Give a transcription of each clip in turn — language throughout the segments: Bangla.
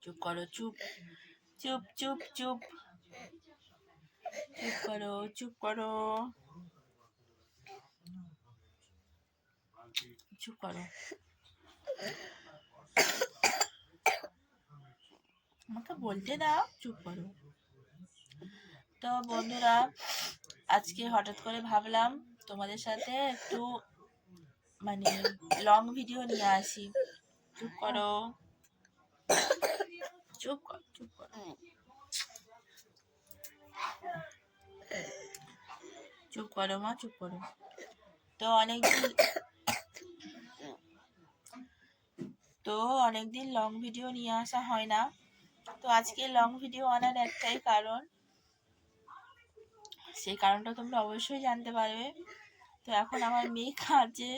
চুপ করো, চুপ চুপ চুপ চুপ চুপ করো, চুপ করো, চুপ করো, আমাকে বলতে দাও, চুপ করো। তো বন্ধুরা, আজকে হঠাৎ করে ভাবলাম তোমাদের সাথে একটু মানে লং ভিডিও নিয়ে আসি। চুপ করো, চুপ করো, চুপ করো, চুপ করো মা, চুপ করো। তো অনেকদিন লং ভিডিও নিয়ে আসা হয় না। তো আজকে লং ভিডিও আনার একটাই কারণ, সেই কারণটা তোমরা অবশ্যই জানতে পারবে। তো এখন আমার মেয়ে কাজে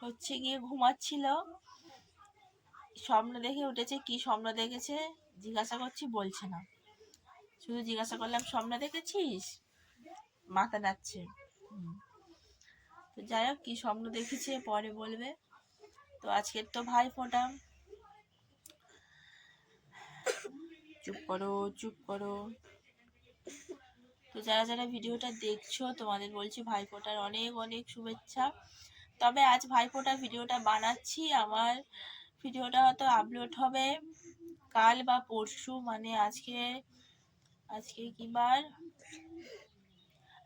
হচ্ছে গিয়ে ঘুমাচ্ছিল, স্বপ্ন দেখে উঠেছে। কি স্বপ্ন দেখেছে জিজ্ঞাসা করছি, বলছে না। শুধু জিজ্ঞাসা করলাম স্বপ্ন দেখেছিস, মাথা নাড়ছে। তো যাই হোক, কি স্বপ্ন দেখেছে পরে বলবে। তো আজকের তো ভাইফোঁটা। চুপ করো, চুপ করো। তো যারা যারা ভিডিওটা দেখছো তোমাদের বলছি ভাইফোঁটার অনেক অনেক শুভেচ্ছা। তবে আজ ভাইফোঁটার ভিডিওটা বানাচ্ছি, আমার ভিডিওটা হয়তো আপলোড হবে কাল বা পরশু, মানে আজকে কি বার,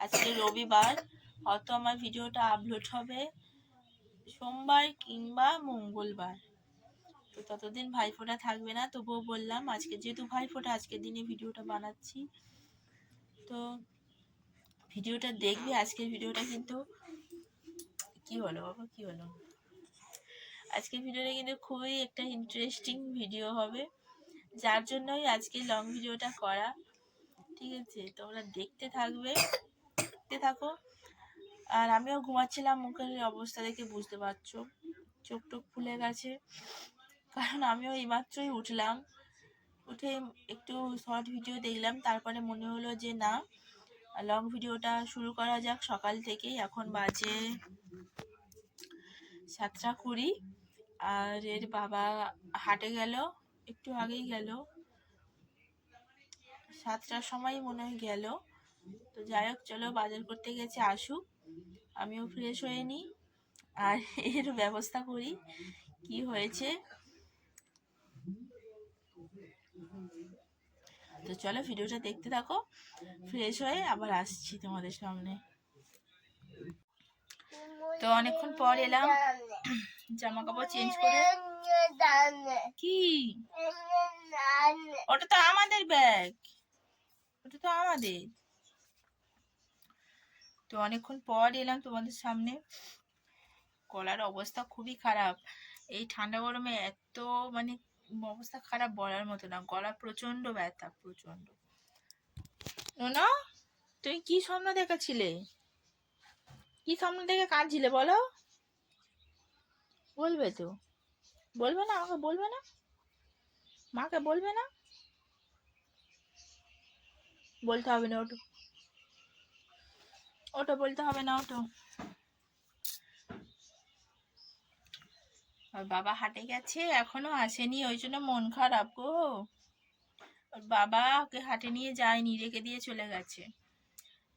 আজকে রবিবার, হয়তো আমার ভিডিওটা আপলোড হবে সোমবার কিংবা মঙ্গলবার। তো ততদিন ভাইফোঁটা থাকবে না, তবুও বললাম আজকে যেহেতু ভাইফোঁটা, আজকের দিনে ভিডিওটা বানাচ্ছি। তো ভিডিওটা দেখবে, আজকের ভিডিওটা কিন্তু কি হলো বাবা, কি হলো, আজকের ভিডিওটা কিন্তু খুবই একটা ইন্টারেস্টিং ভিডিও হবে, যার জন্যই আজকে লং ভিডিওটা করা। ঠিক আছে, তোমরা দেখতে থাকবে, দেখতে থাকো। আর আমিও ঘুমাচ্ছিলাম, মুখের অবস্থা দেখে বুঝতে পারছো চোখ টোক ফুলে গেছে, কারণ আমিও এইমাত্রই উঠলাম। উঠে একটু শর্ট ভিডিও দেখলাম, তারপরে মনে হলো যে না, লং ভিডিওটা শুরু করা যাক সকাল থেকেই। এখন বাজে 7:20, আর এর বাবা হাটে গেল, একটু আগেই গেল, 7টার সময় মনে হয় গেল। তো যাই হোক, চলো বাজার করতে গেছে, আসুক, আমিও ফ্রেশ হয়ে নিই আর এর ব্যবস্থা করি কি হয়েছে। তো চলো ভিডিওটা দেখতে থাকো, ফ্রেশ হয়ে আবার আসছি তোমাদের সামনে। তো অনেকক্ষণ পর এলাম জামা কাপড় চেঞ্জ করে। কি, ওটা তো আমাদের ব্যাগ, ওটা তো আমাদের। তো অনেকক্ষণ পর এলাম তোমাদের সামনে। গলার অবস্থা খুবই খারাপ, এই ঠান্ডা গরমে এত মানে অবস্থা খারাপ বলার মতো না, গলা প্রচন্ড ব্যথা, প্রচন্ড। নোনা, তুমি কি স্বপ্ন দেখেছিলে, কি স্বপ্ন দেখে কাঁদছিলে বলো, বলবে তো, বলবে না আমাকে, বলবে না মাকে, বলবে না, বলতে হবে না, ওটো ওটো বলতে হবে না, ওটো। আর বাবা হাটে গেছে, এখনো আসেনি, ওই জন্য মন খারাপ গো। ওর বাবা ওকে হাটে নিয়ে যায়নি, রেখে দিয়ে চলে গেছে,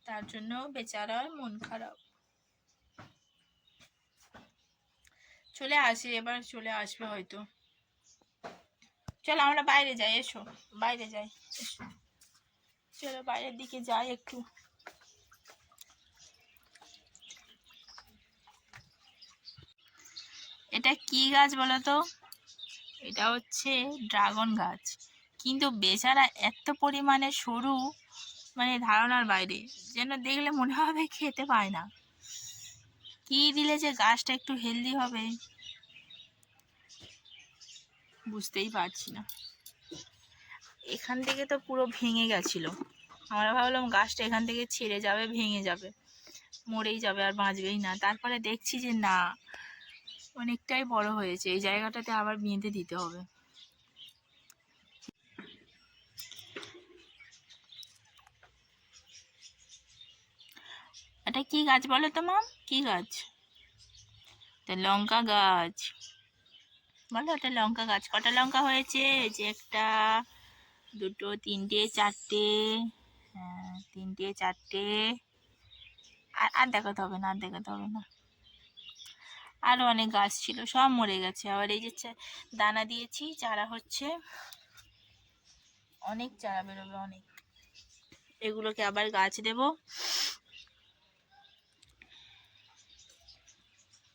তার জন্য বেচারার মন খারাপ। চলে আসে, এবার চলে আসবে হয়তো। চলো আমরা বাইরে যাই, এসো বাইরে যাই, এসো, চলো বাইরের দিকে যাই একটু। এটা কি গাছ বলো তো? এটা হচ্ছে ড্রাগন গাছ, কিন্তু বেচারা এত পরিমাণে সরু, মানে ধারণার বাইরে, যেন দেখলে মনে হবে খেতে পায় না। কি দিলে যে গাছটা একটু হেলদি হবে বুঝতেই পারছি না। এখান থেকে তো পুরো ভেঙে গেছিল, আমরা ভাবলাম গাছটা এখান থেকে ছেড়ে যাবে, ভেঙে যাবে, মরেই যাবে, আর বাঁচবেই না। তারপরে দেখছি যে না, অনেকটাই বড় হয়েছে, এই জায়গাটাতে আবার বেঁধে দিতে হবে। এটা কি গাছ বলো তো মাম, কি গাছ? লঙ্কা গাছ। বলো একটা লঙ্কা গাছ কটা লঙ্কা হয়েছে? এই যে একটা, দুটো, তিনটে, চারটে, হ্যাঁ 3টে 4টে। আর আর দেখাতে হবে না, আর দেখাতে হবে না। আরো অনেক গাছ ছিল, সব মরে গেছে। আবার এই যে দানা দিয়েছি, চারা হচ্ছে, অনেক চারা বেরোবে অনেক। এগুলোকে আবার গাছ দেব।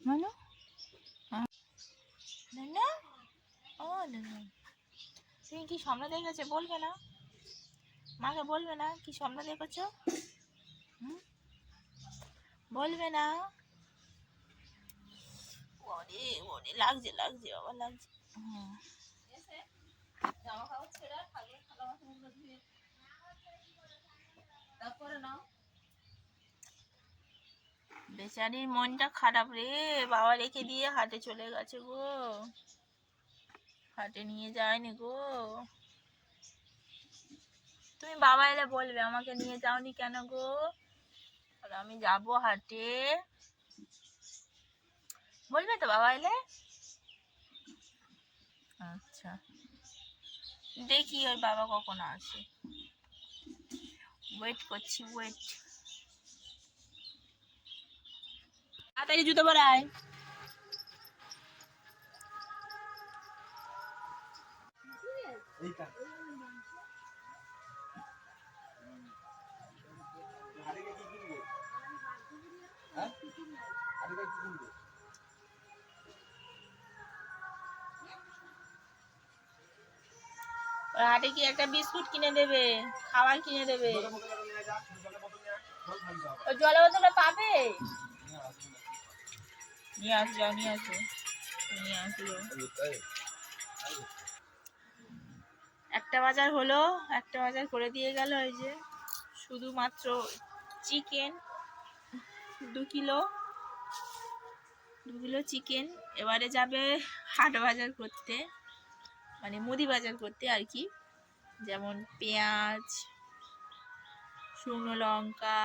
বলো না, ও না, তুমি কি স্বপ্ন দেখেছো বলবে না? মাকে বলবে না কি স্বপ্ন দেখেছো? বলবে না? ওরে ওরে লাগছে লাগছে বাবা লাগছে। বেচারির মনটা খারাপ রে, বাবা রেখে দিয়ে হাটে চলে গেছে গো, হাটে নিয়ে যায়নি গো। তুমি বাবা এলে বলবে আমাকে নিয়ে যাওনি কেন গো, আর আমি যাবো হাটে, বলবে তো বাবা এলে? আচ্ছা, দেখি ওর বাবা কখন আসে, ওয়েট করছি, ওয়েট। তাড়াতাড়ি জুতো পরায়। হাটে কি একটা বিস্কুট কিনে দেবে, খাবার কিনে দেবে। ওই জলের বোতলে পাবে, নিয়ে আসো, যাও নিয়ে আসো, নিয়ে আসো। একটা বাজার হলো, একটা বাজার করে দিয়ে গেল। এই যে শুধুমাত্র চিকেন 2 কিলো, 2 কিলো চিকেন। এবারে যাবে হাট বাজার করতে, মানে মুদি বাজার করতে আর কি, যেমন পেঁয়াজ, শুকনো লঙ্কা,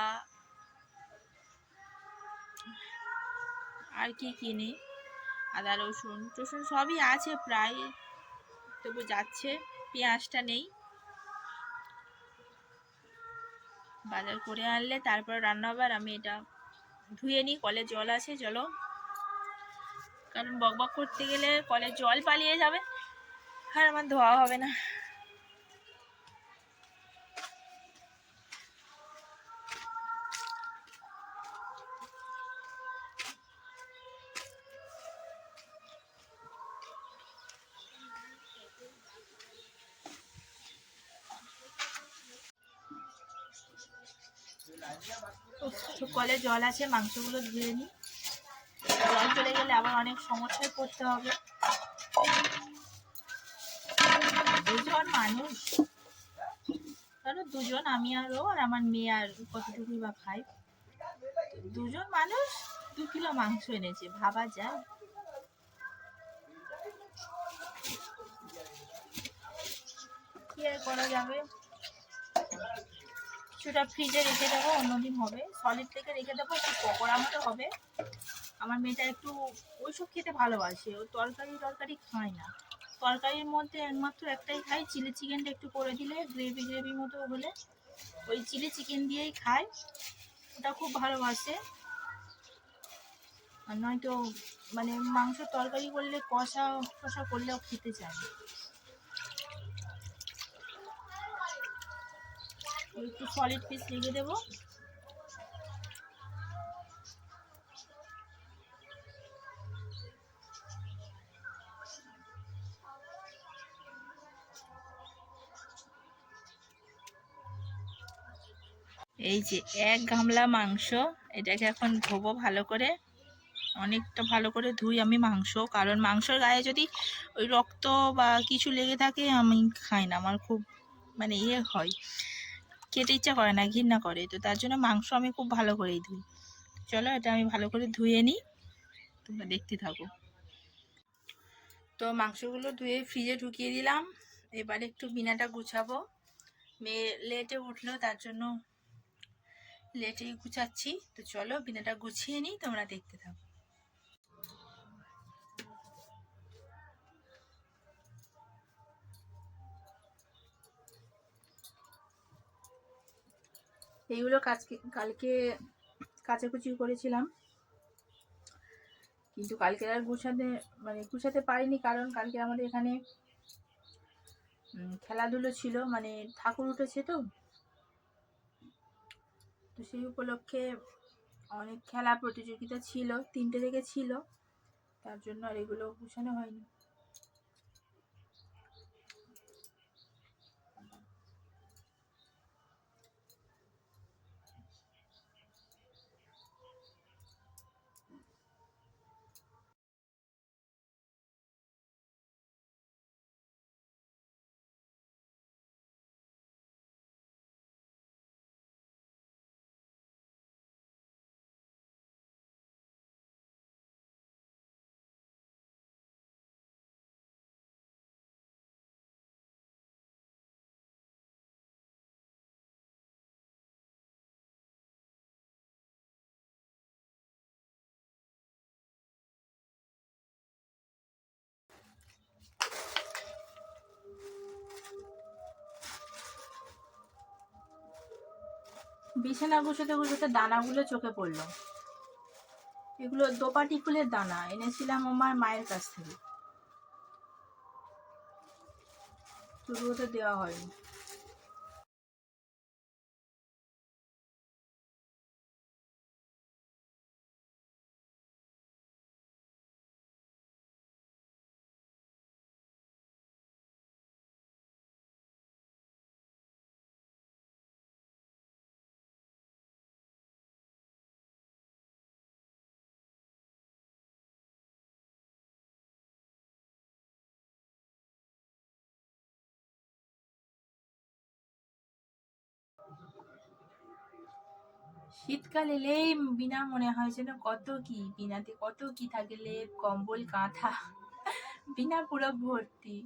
আর কি কিনে, আদা রসুন টসুন সবই আছে প্রায়, তবু যাচ্ছে, পেঁয়াজটা নেই। বাজার করে আনলে তারপর রান্না হবে। আর আমি এটা ধুয়ে নিই, কলে জল আছে, চলো, কারণ বকবক করতে গেলে কলে জল পালিয়ে যাবে আর আমার ধোয়া হবে না। কলে জল আছে, মাংসগুলো ধুয়ে নিই, জল চলে গেলে আবার অনেক সমস্যায় পড়তে হবে। 2জন মানুষ, ধরো 2জন, আমি আর ও আর আমার মেয়ে, আর কতটুকুই বা খাই। 2জন মানুষ 2 কিলো মাংস এনেছে, ভাবা যায়? কি আর করা যাবে, কিছুটা ফ্রিজে রেখে দেবো, অন্যদিন হবে, সলিড থেকে রেখে দেবো, একটু পকোড়া মতো হবে। আমার মেয়েটা একটু ওইসব খেতে ভালোবাসে, ও তরকারি খায় না, তরকারির মধ্যে একমাত্র একটাই খায়, চিলি চিকেনটা একটু করে দিলে গ্রেভি মতো হলে ওই চিলি চিকেন দিয়েই খায়, ওটা খুব ভালোবাসে। আর নয়তো মানে মাংস তরকারি করলে কষা কষা করলেও খেতে চায় না। একটু সলিড পিস রেখে দেবো। এই যে 1 গামলা মাংস, এটাকে এখন ধোবো ভালো করে, অনেকটা ভালো করে ধুই আমি মাংস, কারণ মাংসর গায়ে যদি ওই রক্ত বা কিছু লেগে থাকে আমি খাই না, আমার খুব মানে হয়, খেতে ইচ্ছা করে না, ঘৃণা করে, তো তার জন্য মাংস আমি খুব ভালো করেই ধুই। চলো এটা আমি ভালো করে ধুয়ে নিই, তোমরা দেখতে থাকো। তো মাংসগুলো ধুয়ে ফ্রিজে ঢুকিয়ে দিলাম, এবারে একটু বিনাটা গুছাবো, মেয়ে লেটে উঠলো তার জন্য লেটেই গুছাচ্ছি। তো চলো বিনাটা গুছিয়ে নিই, তোমরা দেখতে থাকো। এইগুলো কালকে কাচাকুচি করেছিলাম, কিন্তু কালকে আর গুছাতে পারিনি, কারণ কালকে আমাদের এখানে খেলাধুলো ছিল, মানে ঠাকুর উঠেছে তো সেই উপলক্ষে অনেক খেলা প্রতিযোগিতা ছিল, 3টে থেকে ছিল, তার জন্য আর এগুলো গুছানো হয়নি। বিছানা গুছোতে গুছোতে দানাগুলো চোখে পড়লো। এগুলো দোপাটি ফুলের দানা, এনেছিলাম আমার মায়ের কাছ থেকে, তবুও দেওয়া হয়নি। শীতকাল এলেই বিনা মনে হয় যেন কত কি, বিনাতে কত কি থাকে, লেপ কম্বল কাঁথা, বিনা পুরো ভর্তি।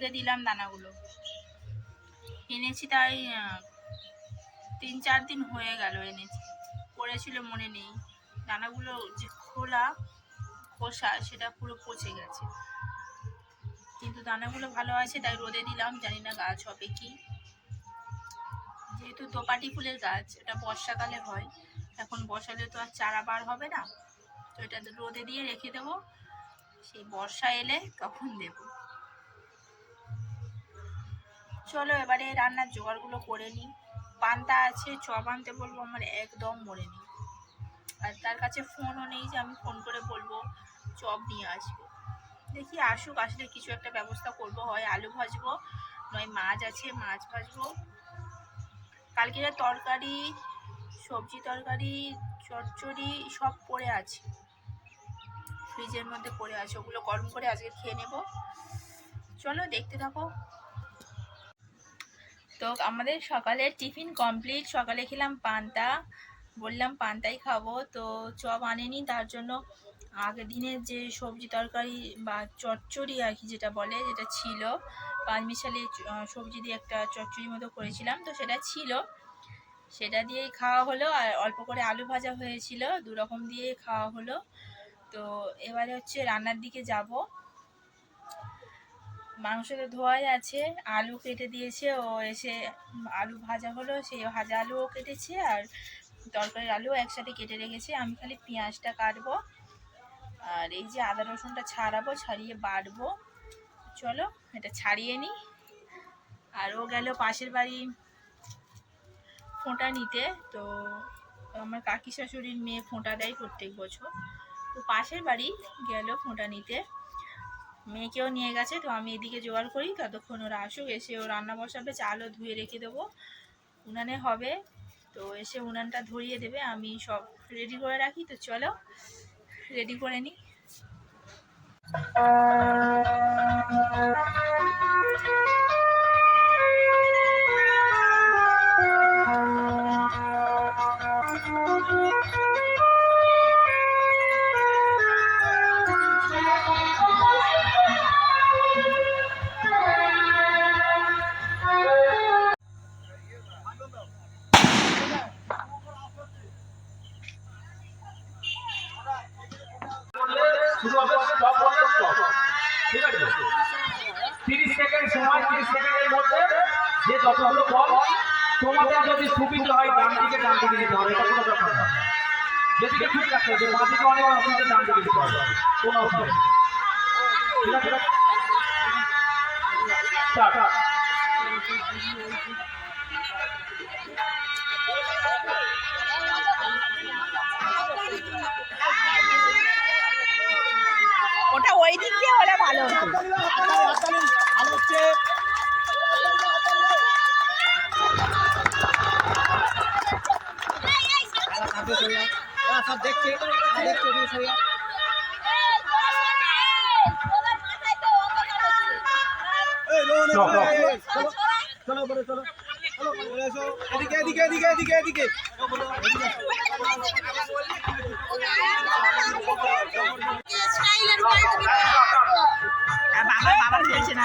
রোদে দিলাম দানাগুলো। এনেছি তাই 3-4 দিন হয়ে গেল এনেছি, পড়েছিল মনে নেই। দানাগুলো যে খোসা সেটা পুরো পচে গেছে, কিন্তু দানাগুলো ভালো আছে তাই রোদে দিলাম। জানি না গাছ হবে কি, যেহেতু দোপাটি ফুলের গাছ, এটা বর্ষাকালে হয়, এখন বসালে তো আর চারা বার হবে না, তো এটা রোদে দিয়ে রেখে দেবো, সেই বর্ষা এলে তখন দেব। চলো এবারে রান্নার জোগাড়গুলো করে নিই। পান্তা আছে, চপ আনতে বলবো, আমার একদম মনে নেই, আর তার কাছে ফোনও নেই যে আমি ফোন করে বলবো চপ নিয়ে আসবে। দেখি আসুক, আসলে কিছু একটা ব্যবস্থা করব, হয় আলু ভাজবো, নয় মাছ আছে মাছ ভাজবো। কালকের তরকারি, সবজি তরকারি, চচ্চড়ি সব পড়ে আছে, ফ্রিজের মধ্যে পড়ে আছে, ওগুলো গরম করে আজকে খেয়ে নেব। চলো দেখতে থাকো। তো আমাদের সকালের টিফিন কমপ্লিট। সকালে খেলাম পান্তা, বললাম পান্তাই খাবো, তো চপ আনেনি, তার জন্য আগের দিনের যে সবজি তরকারি বা চচ্চড়ি আর কি যেটা বলে, যেটা ছিল, পাঁচমিশালি সবজি দিয়ে একটা চচ্চড়ি মতো করেছিলাম, তো সেটা ছিল, সেটা দিয়েই খাওয়া হলো। আর অল্প করে আলু ভাজা হয়েছিল, 2 রকম দিয়ে খাওয়া হলো। তো এবারে হচ্ছে রান্নার দিকে যাব। মাংস তো ধোয়াই আছে, আলু কেটে দিয়েছে, ও এসে আলু ভাজা হলো, সেই ভাজা আলুও কেটেছে, আর তরকারির আলু একসাথে কেটে রেখেছে, আমি খালি পেঁয়াজটা কাটবো, আর এই যে আদা রসুনটা ছাড়াবো, ছাড়িয়ে বাটবো। চলো এটা ছাড়িয়ে নিই। আর ও গেল পাশের বাড়ি ফোঁটা নিতে, তো আমার কাকি শাশুড়ির মেয়ে ফোঁটা দেয় প্রত্যেক বছর, তো পাশের বাড়ি গেল ফোঁটা নিতে, মেয়েকেও নিয়ে গেছে। তো আমি এদিকে জোগাড় করি, ততক্ষণ ওরা আসুক, এসে ও রান্না বসাবে, চালও ধুয়ে রেখে দেবো, উনানে হবে, তো এসে উনানটা ধরিয়ে দেবে, আমি সব রেডি করে রাখি। তো চলো রেডি করে নিই। ঠিক আছে, 30 সেকেন্ড সময়, 30 সেকেন্ডের মধ্যে যে যতগুলো বল তোমাদের যদি সুবিধা হয় ডান দিকে দিতে হবে, এটা কোনো ব্যাপার না। যেদিকে ঠিক রাখতে হবে, বাঁ দিকে অনেক অসুবিধা, ডান দিকে দিতে হবে, কোনো অসুবিধা নেই। ঠিক আছে, স্টার্ট। ওটা ওই দিক দিয়ে হলে ভালো হতো। সব দেখছে চলো বলে চলো এদিকে এদিকে এদিকে এদিকে এদিকে বাবা বাবা খেলছে না,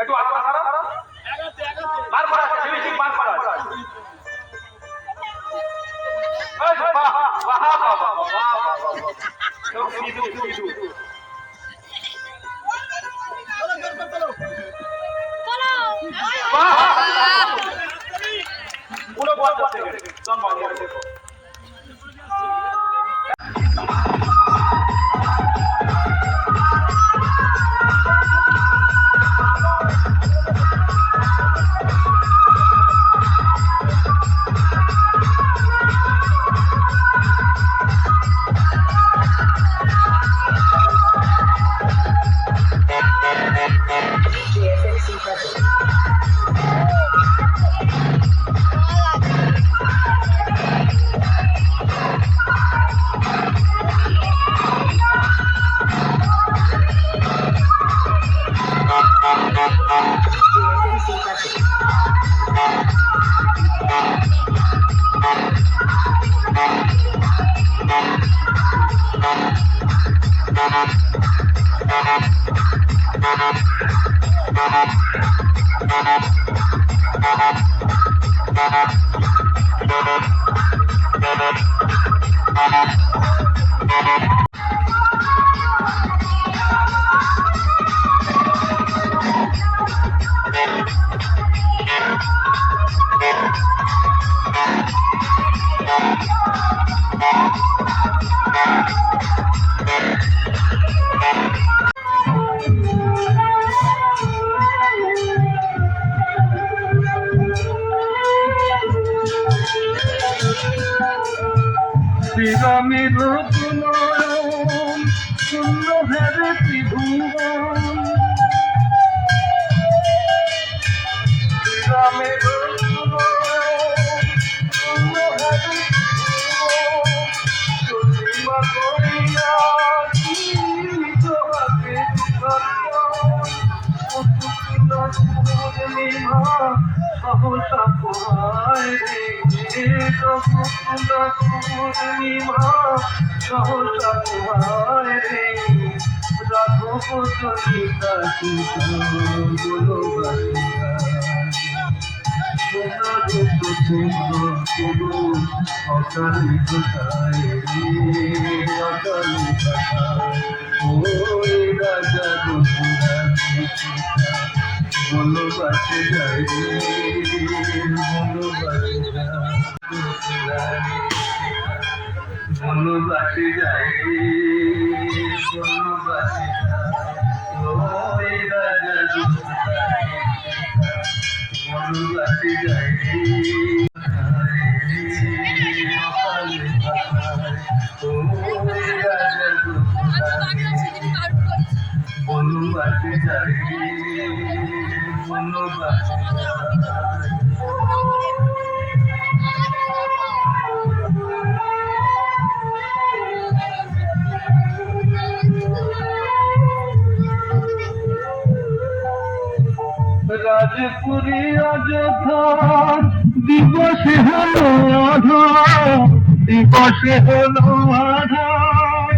একটু আলাদা খারাপ বার করা আছে, ফিনিশিং বার করা আছে। 50 সেকেন্ড সম্মান আছে। শ্রীরামের নয়ন শূন্য ভেবে ত্রিভুবন, শ্রীরামের নয়ন শূন্য ভেবে ত্রিভুবন, চন্দ্রিমা করিয়া জীবিত হাতে পূর্ণিমা সহসা পোহায় রে, পূর্ণিমা সহসা পোহায় রে, রাঘব চলিতা কৃষ্ণ বলবাসিয়া, সোনার অকালি কোথায় রে, অকালি কোথায় ওই রাজা গোপুরা বলবাসে যায় রে, বলবাসে যায়, বনবাসে যায় রে, বনবাসে ওই রাজা বনবাসে যায় রে, ওই রাজা বনবাসে যায় রে, বনবাসে রাজপুরী অযোধ্যার দিবসে হলো আধার, দিবসে হলো আধার,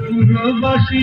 পুরবাসী